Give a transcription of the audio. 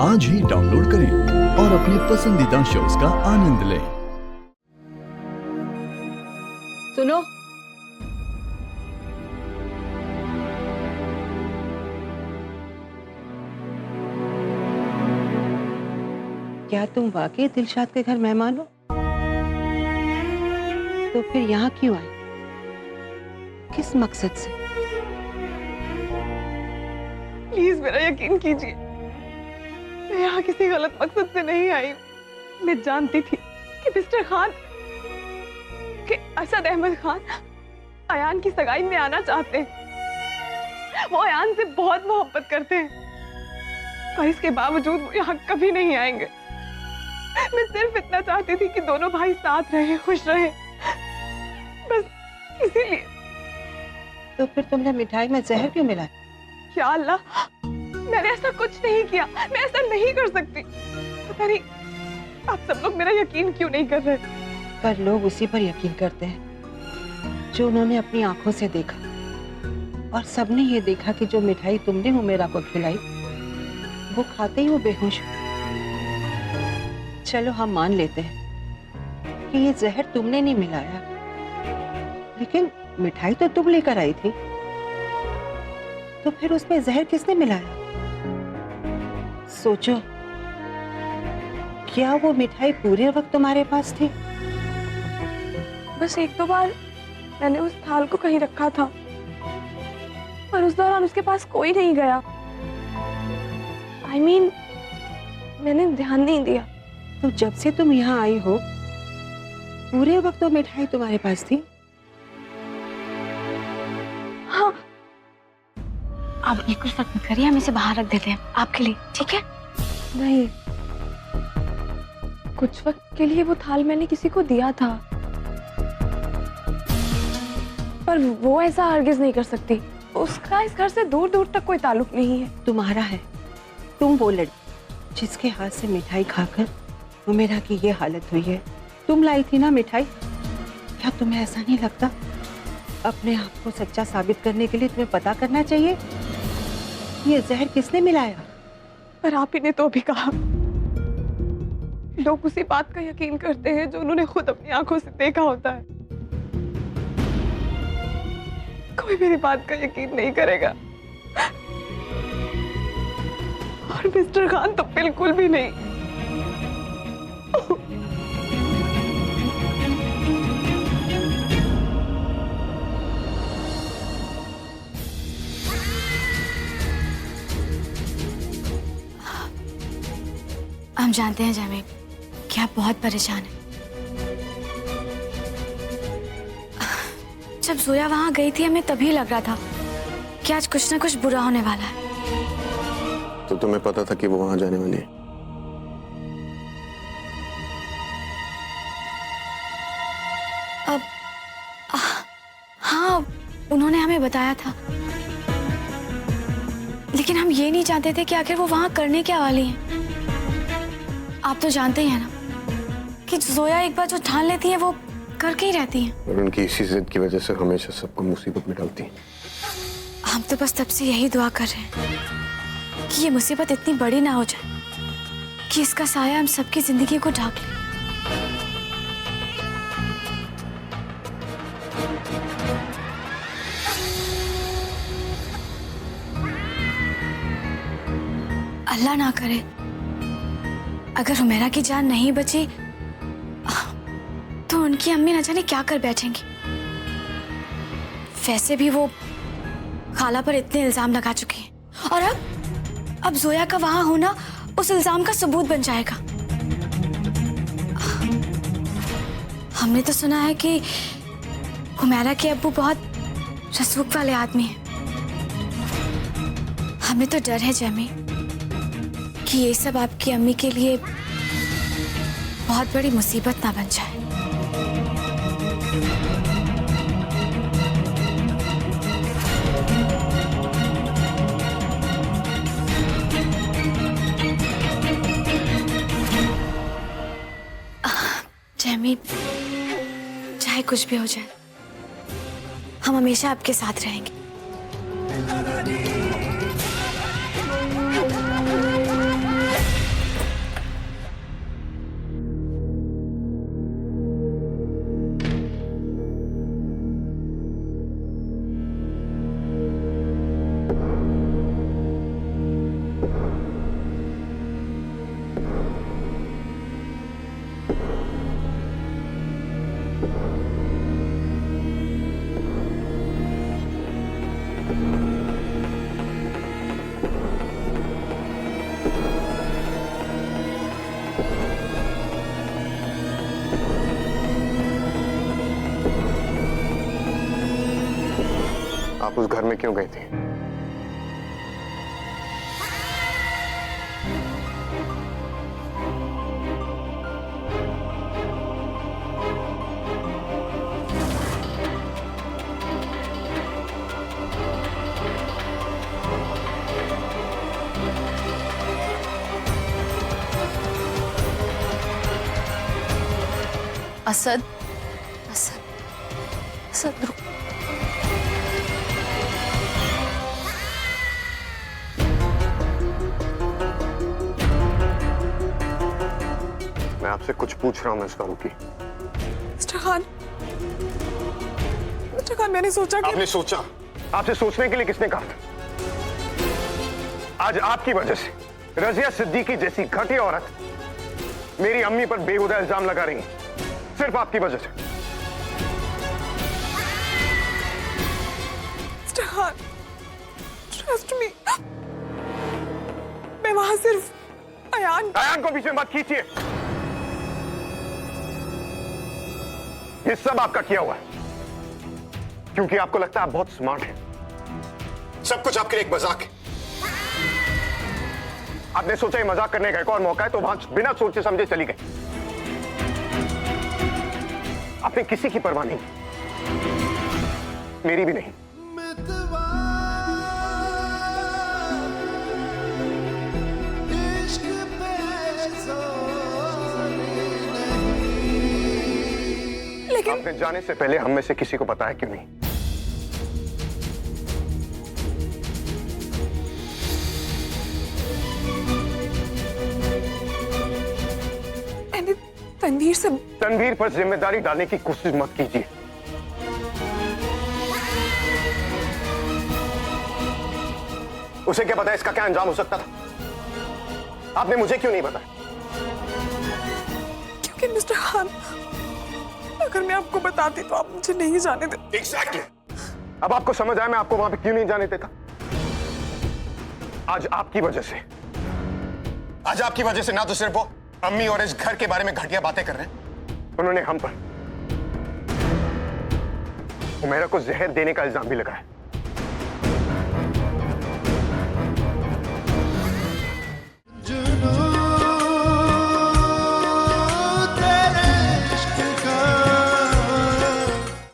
आज ही डाउनलोड करें और अपने पसंदीदा शोज का आनंद लें। सुनो, क्या तुम वाकई दिलशाद के घर मेहमान हो? तो फिर यहाँ क्यों आए? किस मकसद से? प्लीज मेरा यकीन कीजिए, मैं यहाँ किसी गलत मकसद से नहीं आई हूँ। मैं जानती थी कि मिस्टर खान, कि असद अहमद खान अयान की सगाई में आना चाहते हैं। वो अयान से बहुत मोहब्बत करते हैं, पर इसके बावजूद वो यहाँ कभी नहीं आएंगे। मैं सिर्फ इतना चाहती थी कि दोनों भाई साथ रहे, खुश रहे, बस इसीलिए। तो फिर तुमने मिठाई में जहर क्यों मिलाया? या अल्लाह, मैंने ऐसा कुछ नहीं किया, मैं ऐसा नहीं कर सकती। पता नहीं आप सब लोग मेरा यकीन क्यों नहीं कर रहे। पर लोग उसी पर यकीन करते हैं जो उन्होंने अपनी आंखों से देखा, और सबने ये देखा कि जो मिठाई तुमने हुमेरा को खिलाई वो खाते ही वो बेहोश हुई। चलो हम मान लेते हैं कि ये जहर तुमने नहीं मिलाया, लेकिन मिठाई तो तुम लेकर आई थी, तो फिर उसमें जहर किसने मिलाया? सोचो, क्या वो मिठाई पूरे वक्त तुम्हारे पास थी? बस एक दो बार मैंने उस थाल को कहीं रखा था, पर उस दौरान उसके पास कोई नहीं गया। I mean, मैंने ध्यान नहीं दिया। तो जब से तुम यहाँ आई हो पूरे वक्त वो मिठाई तुम्हारे पास थी? हाँ। आप ये कुछ फर्क मत करिए, हम इसे बाहर रख देते हैं आपके लिए, ठीक है? नहीं, कुछ वक्त के लिए वो थाल मैंने किसी को दिया था, पर वो ऐसा हरगिज नहीं कर सकती। उसका इस घर से दूर दूर तक कोई ताल्लुक नहीं है। तुम्हारा है। तुम वो लड़की जिसके हाथ से मिठाई खाकर हुमेरा की ये हालत हुई है। तुम लाई थी ना मिठाई? क्या तुम्हें ऐसा नहीं लगता अपने आप को सच्चा साबित करने के लिए तुम्हें पता करना चाहिए ये जहर किसने मिलाया? पर आप ही ने तो अभी कहा, लोग उसी बात का यकीन करते हैं जो उन्होंने खुद अपनी आंखों से देखा होता है। कोई मेरी बात का यकीन नहीं करेगा, और मिस्टर खान तो बिल्कुल भी नहीं। हम जानते हैं जमी कि आप बहुत परेशान हैं। जब जोया वहां गई थी हमें तभी लग रहा था कि आज कुछ ना कुछ बुरा होने वाला है। तो तुम्हें पता था कि वो वहां जाने वाली है? अब हाँ, उन्होंने हमें बताया था, लेकिन हम ये नहीं जानते थे कि आखिर वो वहां करने क्या वाली हैं। आप तो जानते ही हैं ना कि जोया एक बार जो ठान लेती है वो करके ही रहती हैं। और उनकी इसी जिद की वजह से हमेशा सबको मुसीबत में डालती हैं। हम तो बस तब से यही दुआ कर रहे हैं कि ये मुसीबत इतनी बड़ी ना हो जाए कि इसका साया हम सबकी जिंदगी को ढाक ले। अल्लाह ना करे अगर हुमेरा की जान नहीं बची तो उनकी अम्मी न जाने क्या कर बैठेंगी। वैसे भी वो खाला पर इतने इल्जाम लगा चुकी हैं, और अब जोया का वहां होना उस इल्जाम का सबूत बन जाएगा। हमने तो सुना है कि हुमेरा के अब्बू बहुत रसूख वाले आदमी हैं। हमें तो डर है जमी कि ये सब आपकी अम्मी के लिए बहुत बड़ी मुसीबत ना बन जाए। जमी, चाहे कुछ भी हो जाए, हम हमेशा आपके साथ रहेंगे। आप उस घर में क्यों गई थी? असद, असद, असद रुक। मैं आपसे कुछ पूछ रहा हूं मिस्टर फारूकी। मिस्टर खान, मैंने सोचा कि आपने सोचा? आपसे सोचने के लिए किसने कहा था? आज आपकी वजह से रजिया सिद्दीकी जैसी घटिया औरत मेरी अम्मी पर बेहुदा इल्जाम लगा रही है, सिर्फ आपकी वजह से। मिस्टर खान, ट्रस्ट मी, मैं वहां सिर्फ अयान को बीच में मत कीजिए। ये सब आपका किया हुआ है, क्योंकि आपको लगता है आप बहुत स्मार्ट हैं। सब कुछ आपके लिए एक मजाक है। आपने सोचा ये मजाक करने का एक और मौका है, तो वहां बिना सोचे समझे चली गई। आपने किसी की परवाह नहीं की, मेरी भी नहीं। लेकिन आपने जाने से पहले हम में से किसी को पता है क्यों नहीं? मैंने तनवीर से तनवीर पर जिम्मेदारी डालने की कोशिश मत कीजिए। उसे क्या पता है इसका क्या अंजाम हो सकता था? आपने मुझे क्यों नहीं बताया? क्योंकि मिस्टर खान, अगर मैं आपको बताती तो आप मुझे नहीं जाने देते। Exactly. अब आपको समझ आया मैं आपको वहां पे क्यों नहीं जाने देता? आज आपकी वजह से ना तो सिर्फ वो अम्मी और इस घर के बारे में घटिया बातें कर रहे हैं, उन्होंने हम पर उमेरा को जहर देने का इल्जाम भी लगाया।